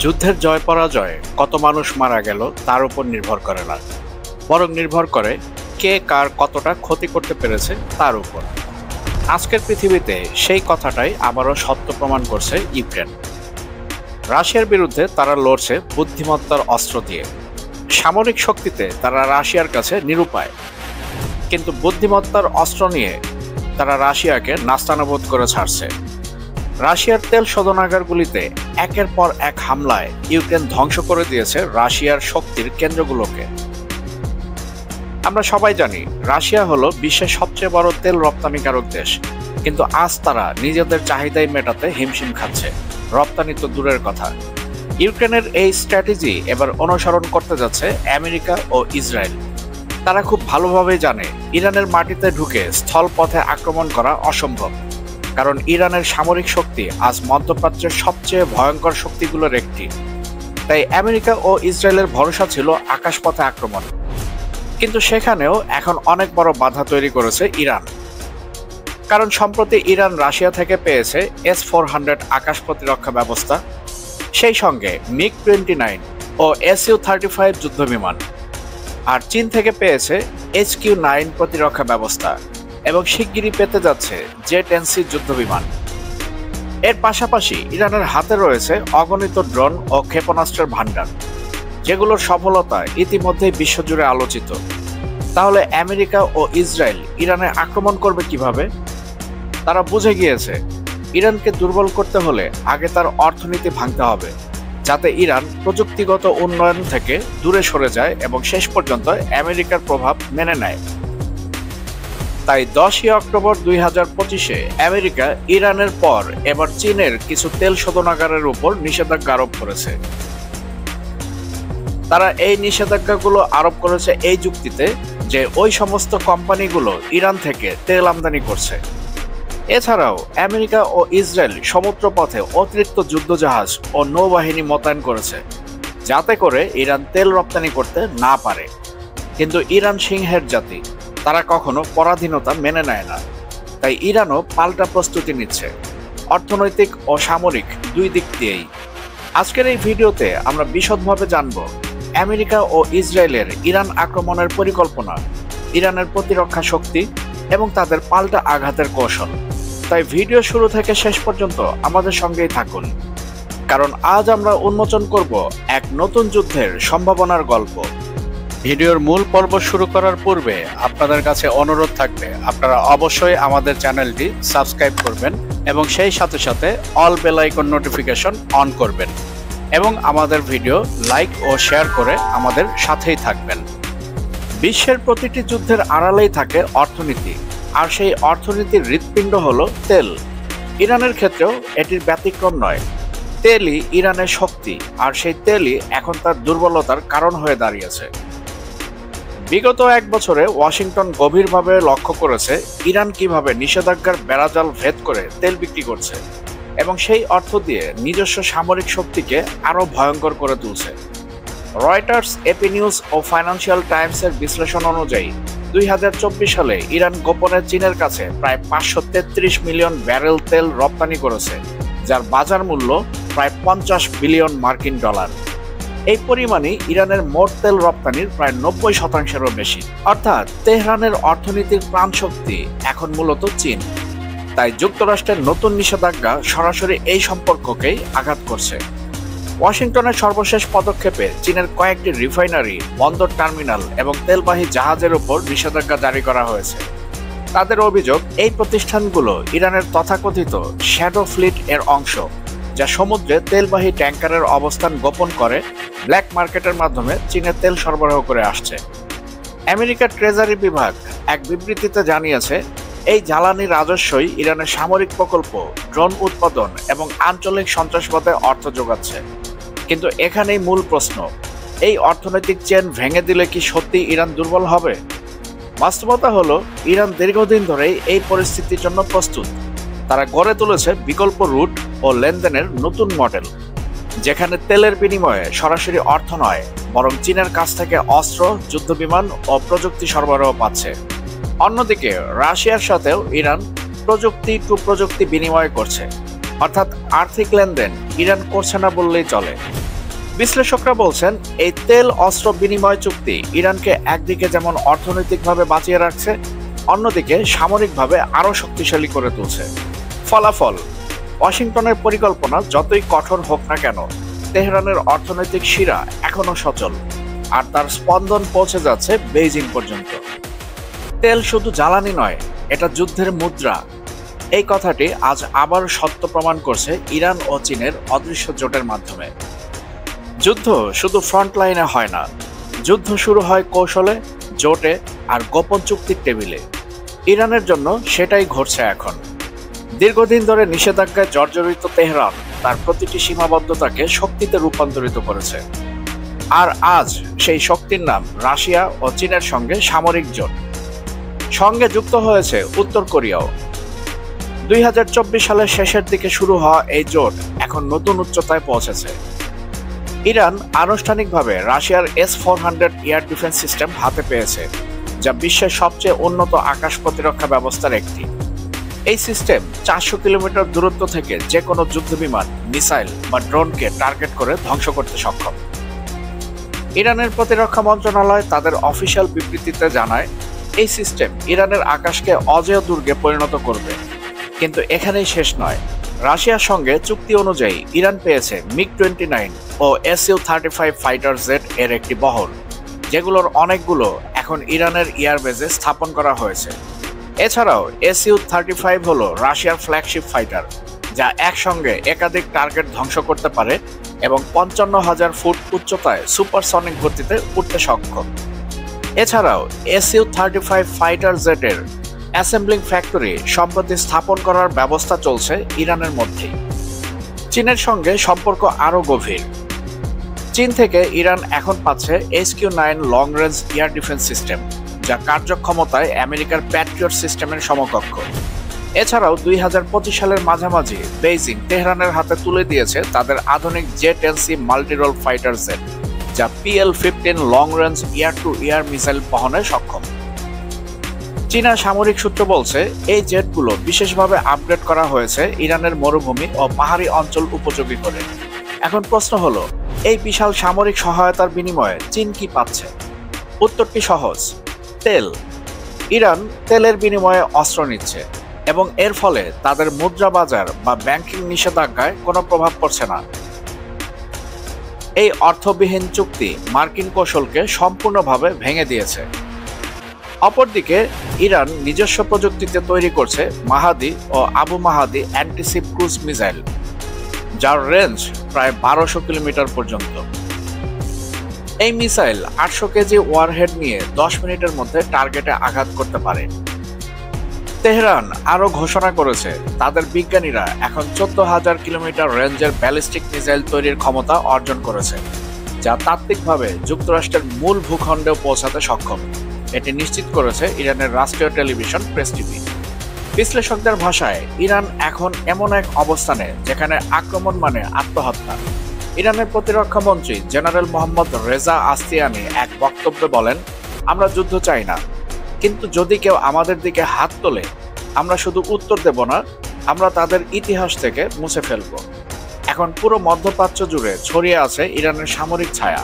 যুদ্ধের জয় পরাজয় কত মানুষ মারা গেল তার উপর নির্ভর করে না, বরং নির্ভর করে কে কার কতটা ক্ষতি করতে পেরেছে তার উপর। আজকের পৃথিবীতে সেই কথাটাই আবারও সত্য প্রমাণ করছে ইউক্রেন। রাশিয়ার বিরুদ্ধে তারা লড়ছে বুদ্ধিমত্তার অস্ত্র দিয়ে। সামরিক শক্তিতে তারা রাশিয়ার কাছে নিরুপায়, কিন্তু বুদ্ধিমত্তার অস্ত্র নিয়ে তারা রাশিয়াকে নাস্তানাবুদ করে ছাড়ছে। রাশিয়ার তেল শোধনাগারগুলিতে একের পর এক হামলায় ইউক্রেন ধ্বংস করে দিয়েছে রাশিয়ার শক্তির কেন্দ্রগুলোকে। আমরা সবাই জানি রাশিয়া হলো বিশ্বের সবচেয়ে বড় তেল রপ্তানিকারক দেশ, কিন্তু আজ তারা নিজেদের চাহিদাই মেটাতে হিমশিম খাচ্ছে, রপ্তানি তো দূরের কথা। ইউক্রেনের এই স্ট্র্যাটেজি এবার অনুসরণ করতে যাচ্ছে আমেরিকা ও ইসরায়েল। তারা খুব ভালোভাবেই জানে ইরানের মাটিতে ঢুকে স্থলপথে আক্রমণ করা অসম্ভব, কারণ ইরানের সামরিক শক্তি আজ মধ্যপ্রাচ্যের সবচেয়ে ভয়ঙ্কর শক্তিগুলোর একটি। তাই আমেরিকা ও ইসরায়েলের ভরসা ছিল আকাশপথে আক্রমণ, কিন্তু সেখানেও এখন অনেক বড় বাধা তৈরি করেছে ইরান। কারণ সম্প্রতি ইরান রাশিয়া থেকে পেয়েছে S-400 আকাশ প্রতিরক্ষা ব্যবস্থা, সেই সঙ্গে MiG-29 ও Su-35 যুদ্ধবিমান, আর চীন থেকে পেয়েছে HQ-9 প্রতিরক্ষা ব্যবস্থা এবং শিগগিরই পেতে যাচ্ছে J-10C যুদ্ধবিমান। এর পাশাপাশি ইরানের হাতে রয়েছে অগণিত ড্রোন ও ক্ষেপণাস্ত্রের ভান্ডার, যেগুলোর সফলতা ইতিমধ্যেই বিশ্বজুড়ে আলোচিত। তাহলে আমেরিকা ও ইসরায়েল ইরানে আক্রমণ করবে কিভাবে? তারা বুঝে গিয়েছে ইরানকে দুর্বল করতে হলে আগে তার অর্থনীতি ভাঙতে হবে, যাতে ইরান প্রযুক্তিগত উন্নয়ন থেকে দূরে সরে যায় এবং শেষ পর্যন্ত আমেরিকার প্রভাব মেনে নেয়। তাই 10ই অক্টোবর 2025-এ আমেরিকা ইরানের পর এবার চীনের কিছু তেল শোধনাগারের উপর নিষেধাজ্ঞা আরোপ করেছে। তারা এই নিষেধাজ্ঞাগুলো আরোপ করেছে এই যুক্তিতে যে ওই সমস্ত কোম্পানিগুলো ইরান থেকে তেল আমদানি করছে। এছাড়াও আমেরিকা ও ইসরায়েল সমুদ্রপথে অতিরিক্ত যুদ্ধজাহাজ ও নৌবাহিনী মোতায়েন করেছে, যাতে করে ইরান তেল রপ্তানি করতে না পারে। কিন্তু ইরান সিংহের জাতি, তারা কখনো পরাধীনতা মেনে নেয় না। তাই ইরানও পাল্টা প্রস্তুতি নিচ্ছে, অর্থনৈতিক ও সামরিক দুই দিক দিয়েই। আজকের এই ভিডিওতে আমরা বিশদভাবে জানব আমেরিকা ও ইসরায়েলের ইরান আক্রমণের পরিকল্পনা, ইরানের প্রতিরক্ষা শক্তি এবং তাদের পাল্টা আঘাতের কৌশল। তাই ভিডিও শুরু থেকে শেষ পর্যন্ত আমাদের সঙ্গেই থাকুন, কারণ আজ আমরা উন্মোচন করব এক নতুন যুদ্ধের সম্ভাবনার গল্প। ভিডিওর মূল পর্ব শুরু করার পূর্বে আপনাদের কাছে অনুরোধ থাকবে আপনারা অবশ্যই আমাদের চ্যানেলটি সাবস্ক্রাইব করবেন এবং সেই সাথে সাথে all bell icon notification on করবেন এবং আমাদের ভিডিও লাইক ও শেয়ার করে আমাদের সাথেই থাকবেন। বিশ্বের প্রতিটি যুদ্ধের আড়ালেই থাকে অর্থনীতি, আর সেই অর্থনীতির হৃৎপিণ্ড হলো তেল। ইরানের ক্ষেত্রেও এটির ব্যতিক্রম নয়। তেলই ইরানের শক্তি, আর সেই তেলই এখন তার দুর্বলতার কারণ হয়ে দাঁড়িয়েছে। বিগত এক বছরে ওয়াশিংটন গভীরভাবে লক্ষ্য করেছে ইরান কিভাবে নিষেধাজ্ঞার বেড়াজাল ভেদ করে তেল বিক্রি করছে এবং সেই অর্থ দিয়ে নিজস্ব সামরিক শক্তিকে আরও ভয়ঙ্কর করে তুলছে। রয়টার্স, এপি নিউজ ও ফাইন্যান্সিয়াল টাইমসের বিশ্লেষণ অনুযায়ী 2024 সালে ইরান গোপনে চীনের কাছে প্রায় 533 মিলিয়ন ব্যারেল তেল রপ্তানি করেছে, যার বাজার মূল্য প্রায় 50 বিলিয়ন মার্কিন ডলার। এই পরিমাণই ইরানের মোট তেল রপ্তানির প্রায় 90%-এরও বেশি। অর্থাৎ তেহরানের অর্থনীতির প্রাণশক্তি এখন মূলত চীন। তাই যুক্তরাষ্ট্রের নতুন নিষেধাজ্ঞা সরাসরি এই সম্পর্ককেই আঘাত করছে। ওয়াশিংটনের সর্বশেষ পদক্ষেপে চীনের কয়েকটি রিফাইনারি, বন্দর টার্মিনাল এবং তেলবাহী জাহাজের উপর নিষেধাজ্ঞা জারি করা হয়েছে। তাদের অভিযোগ, এই প্রতিষ্ঠানগুলো ইরানের তথাকথিত শ্যাডো ফ্লিট এর অংশ, যা সমুদ্রে তেলবাহী ট্যাঙ্কারের অবস্থান গোপন করে ব্ল্যাক মার্কেটের মাধ্যমে চীনে তেল সরবরাহ করে আসছে। আমেরিকার ট্রেজারি বিভাগ এক বিবৃতিতে জানিয়েছে, এই জ্বালানি রাজস্বই ইরানের সামরিক প্রকল্প, ড্রোন উৎপাদন এবং আঞ্চলিক সন্ত্রাসবাদে অর্থ যোগাচ্ছে। কিন্তু এখানেই মূল প্রশ্ন, এই অর্থনৈতিক চেন ভেঙে দিলে কি সত্যি ইরান দুর্বল হবে? বাস্তবতা হলো ইরান দীর্ঘদিন ধরেই এই পরিস্থিতির জন্য প্রস্তুত। তারা গড়ে তুলেছে বিকল্প রুট ও লেনদেনের নতুন মডেল, যেখানে তেলের বিনিময়ে সরাসরি অর্থ নয়, বরং চীনের কাছ থেকে অস্ত্র, যুদ্ধবিমান ও প্রযুক্তি সরবরাহ পাচ্ছে। অন্যদিকে রাশিয়ার সাথেও ইরান প্রযুক্তি টু প্রযুক্তি বিনিময় করছে, অর্থাৎ আর্থিক লেনদেন ইরান করছে না বললেই চলে। বিশ্লেষকরা বলছেন এই তেল অস্ত্র বিনিময় চুক্তি ইরানকে একদিকে যেমন অর্থনৈতিকভাবে বাঁচিয়ে রাখছে, অন্যদিকে সামরিকভাবে আরও শক্তিশালী করে তুলছে। ফলাফল, ওয়াশিংটনের পরিকল্পনা যতই কঠোর হোক না কেন, তেহরানের অর্থনৈতিক শিরা এখনো সচল, আর তার স্পন্দন পৌঁছে যাচ্ছে বেইজিং পর্যন্ত। তেল শুধু জ্বালানি নয়, এটা যুদ্ধের মুদ্রা। এই কথাটি আজ আবার সত্য প্রমাণ করছে ইরান ও চীনের অদৃশ্য জোটের মাধ্যমে। যুদ্ধ শুধু ফ্রন্ট লাইনে হয় না, যুদ্ধ শুরু হয় কৌশলে, জোটে আর গোপন চুক্তির টেবিলে। ইরানের জন্য সেটাই ঘটছে এখন। দীর্ঘদিন ধরে নিষেধাজ্ঞায় জর্জরিত তেহরান তার প্রতিটি সীমাবদ্ধতাকে শক্তিতে রূপান্তরিত করেছে। আর আজ সেই শক্তির নাম রাশিয়া ও চীনের সঙ্গে সামরিক জোট। সঙ্গে যুক্ত হয়েছে উত্তর কোরিয়াও। 2024 সালের শেষের দিকে শুরু হওয়া এই জোট এখন নতুন উচ্চতায় পৌঁছেছে। ইরান আনুষ্ঠানিকভাবে রাশিয়ার S-400 এয়ার ডিফেন্স সিস্টেম হাতে পেয়েছে, যা বিশ্বের সবচেয়ে উন্নত আকাশ প্রতিরক্ষা ব্যবস্থার একটি। এই সিস্টেম 400 কিলোমিটার দূরত্ব থেকে যে কোনো যুদ্ধবিমান, মিসাইল বা ড্রোনকে টার্গেট করে ধ্বংস করতে সক্ষম। ইরানের প্রতিরক্ষা মন্ত্রণালয় তাদের অফিসিয়াল বিবৃতিতে জানায়, এই সিস্টেম ইরানের আকাশকে অজেয় দুর্গে পরিণত করবে। কিন্তু এখানেই শেষ নয়। রাশিয়ার সঙ্গে চুক্তি অনুযায়ী ইরান পেয়েছে MiG-29 ও Su-35 ফাইটার জেট এর একটি বহর, যেগুলোর অনেকগুলো এখন ইরানের এয়ারবেজে স্থাপন করা হয়েছে। এছাড়াও Su-35 হলো রাশিয়ার ফ্ল্যাগশিপ ফাইটার, যা একসঙ্গে একাধিক টার্গেট ধ্বংস করতে পারে এবং 55,000 ফুট উচ্চতায় সুপারসনিক গতিতে উঠতে সক্ষম। এছাড়াও Su-35 ফাইটার জেটের অ্যাসেম্বলিং ফ্যাক্টরি সম্প্রতি স্থাপন করার ব্যবস্থা চলছে ইরানের মধ্যেই। চীনের সঙ্গে সম্পর্ক আরও গভীর। চীন থেকে ইরান এখন পাচ্ছে HQ-9 long range air defence system, যা কার্যক্ষমতায় আমেরিকার প্যাট্রিয়ট সিস্টেমের সমকক্ষ। এছাড়াও 2025 সালের মাঝামাঝি বেইজিং তেহরানের হাতে তুলে দিয়েছে তাদের আধুনিক J-10C মাল্টিরোল ফাইটার জেট, যা PL-15 long range air to air missile বহনে সক্ষম। চীনা সামরিক সূত্র বলছে, এই জেটগুলো বিশেষভাবে আপগ্রেড করা হয়েছে ইরানের মরুভূমি ও পাহাড়ি অঞ্চল উপযোগী করে। এখন প্রশ্ন হলো, এই বিশাল সামরিক সহায়তার বিনিময়ে চীন কি পাচ্ছে? উত্তরটি সহজ, তেল। ইরান তেলের বিনিময়ে অস্ত্র নিচ্ছে এবং এর ফলে তাদের মুদ্রা বাজার বা ব্যাংকিং নিষেধাজ্ঞায় কোনো প্রভাব পড়ছে না। এই অর্থবিহীন চুক্তি মার্কিন কৌশলকে সম্পূর্ণভাবে ভেঙে দিয়েছে। অপরদিকে ইরান নিজস্ব প্রযুক্তিতে তৈরি করছে মাহাদি ও আবু মাহাদি অ্যান্টিশিপ ক্রুজ মিসাইল, যার রেঞ্জ প্রায় 1200 কিলোমিটার পর্যন্ত। এই মিসাইল 800 কেজি ওয়ারহেড নিয়ে 10 মিনিটের মধ্যে টার্গেটে আঘাত করতে পারে। তেহরান আরও ঘোষণা করেছে তাদের বিজ্ঞানীরা এখন 14,000 কিলোমিটার রেঞ্জের ব্যালিস্টিক মিসাইল তৈরির ক্ষমতা অর্জন করেছে, যা তাত্ত্বিকভাবে যুক্তরাষ্ট্রের মূল ভূখণ্ডেও পৌঁছাতে সক্ষম। এটি নিশ্চিত করেছে ইরানের রাষ্ট্রীয় টেলিভিশন প্রেস টিভি। বিশ্লেষকদের ভাষায়, ইরান এখন এমন এক অবস্থানে যেখানে আক্রমণ মানে আত্মহত্যা। ইরানের প্রতিরক্ষা মন্ত্রী জেনারেল মোহাম্মদ রেজা আস্তিয়ানি এক বক্তব্যে বলেন, আমরা যুদ্ধ চাই না, কিন্তু যদি কেউ আমাদের দিকে হাত তোলে, আমরা শুধু উত্তর দেব না, আমরা তাদের ইতিহাস থেকে মুছে ফেলব। এখন পুরো মধ্যপ্রাচ্য জুড়ে ছড়িয়ে আছে ইরানের সামরিক ছায়া।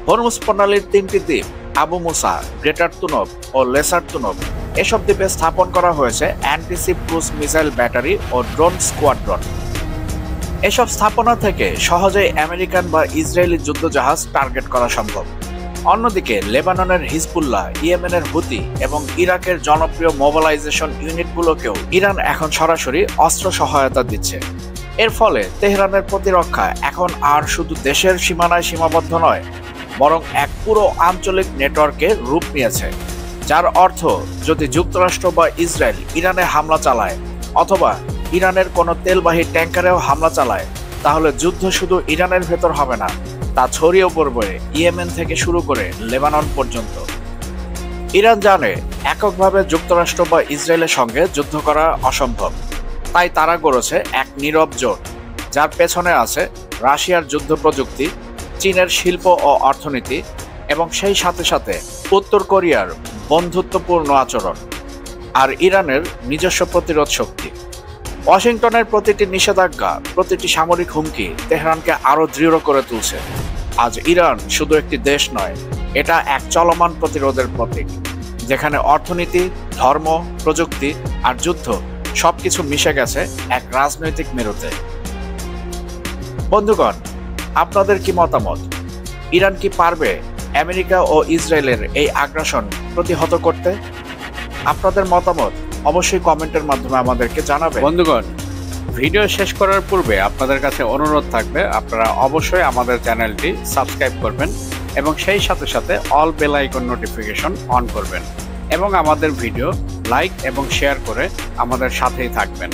হরমুজ প্রণালীর 3টি দ্বীপ, আবু মুসা, গ্রেটার তুনব ও লেসার তুনব, এসব দ্বীপে স্থাপন করা হয়েছে অ্যান্টিশিপ ক্রুজ মিসাইল ব্যাটারি ও ড্রোন স্কোয়াড্রন। এসব স্থাপনা থেকে সহজেই আমেরিকান বা ইসরায়েলি যুদ্ধজাহাজ টার্গেট করা সম্ভব। অন্যদিকে লেবাননের হিজবুল্লাহ, ইয়েমেনের হুতি এবং ইরাকের জনপ্রিয় মোবিলাইজেশন ইউনিটগুলোকেও ইরান এখন সরাসরি অস্ত্র সহায়তা দিচ্ছে। এর ফলে তেহরানের প্রতিরক্ষা এখন আর শুধু দেশের সীমানায় সীমাবদ্ধ নয়, বরং এক পুরো আঞ্চলিক নেটওয়ার্কে রূপ নিয়েছে, যার অর্থ যদি যুক্তরাষ্ট্র বা ইসরায়েল ইরানে হামলা চালায় অথবা ইরানের কোনো তেলবাহী ট্যাঙ্কারেও হামলা চালায়, তাহলে যুদ্ধ শুধু ইরানের ভেতর হবে না, তা ছড়িয়ে পড়বে ইয়েমেন থেকে শুরু করে লেবানন পর্যন্ত। ইরান জানে এককভাবে যুক্তরাষ্ট্র বা ইসরায়েলের সঙ্গে যুদ্ধ করা অসম্ভব, তাই তারা গড়েছে এক নীরব জোট, যার পেছনে আছে রাশিয়ার যুদ্ধ প্রযুক্তি, চীনের শিল্প ও অর্থনীতি এবং সেই সাথে সাথে উত্তর কোরিয়ার বন্ধুত্বপূর্ণ আচরণ আর ইরানের নিজস্ব প্রতিরোধ শক্তি। ওয়াশিংটনের প্রতিটি নিষেধাজ্ঞা, প্রতিটি সামরিক হুমকি তেহরানকে আরও দৃঢ় করে তুলছে। আজ ইরান শুধু একটি দেশ নয়, এটা এক চলমান প্রতিরোধের প্রতীক, যেখানে অর্থনীতি, ধর্ম, প্রযুক্তি আর যুদ্ধ সবকিছু মিশে গেছে এক রাজনৈতিক মেরুতে। বন্ধুগণ, আপনাদের কি মতামত? ইরান কি পারবে আমেরিকা ও ইসরায়েলের এই আগ্রাসন প্রতিহত করতে? আপনাদের মতামত অবশ্যই কমেন্টের মাধ্যমে আমাদেরকে জানাবেন। বন্ধুগণ, ভিডিও শেষ করার পূর্বে আপনাদের কাছে অনুরোধ থাকবে আপনারা অবশ্যই আমাদের চ্যানেলটি সাবস্ক্রাইব করবেন এবং সেই সাথে সাথে all bell icon notification on করবেন এবং আমাদের ভিডিও লাইক এবং শেয়ার করে আমাদের সাথেই থাকবেন।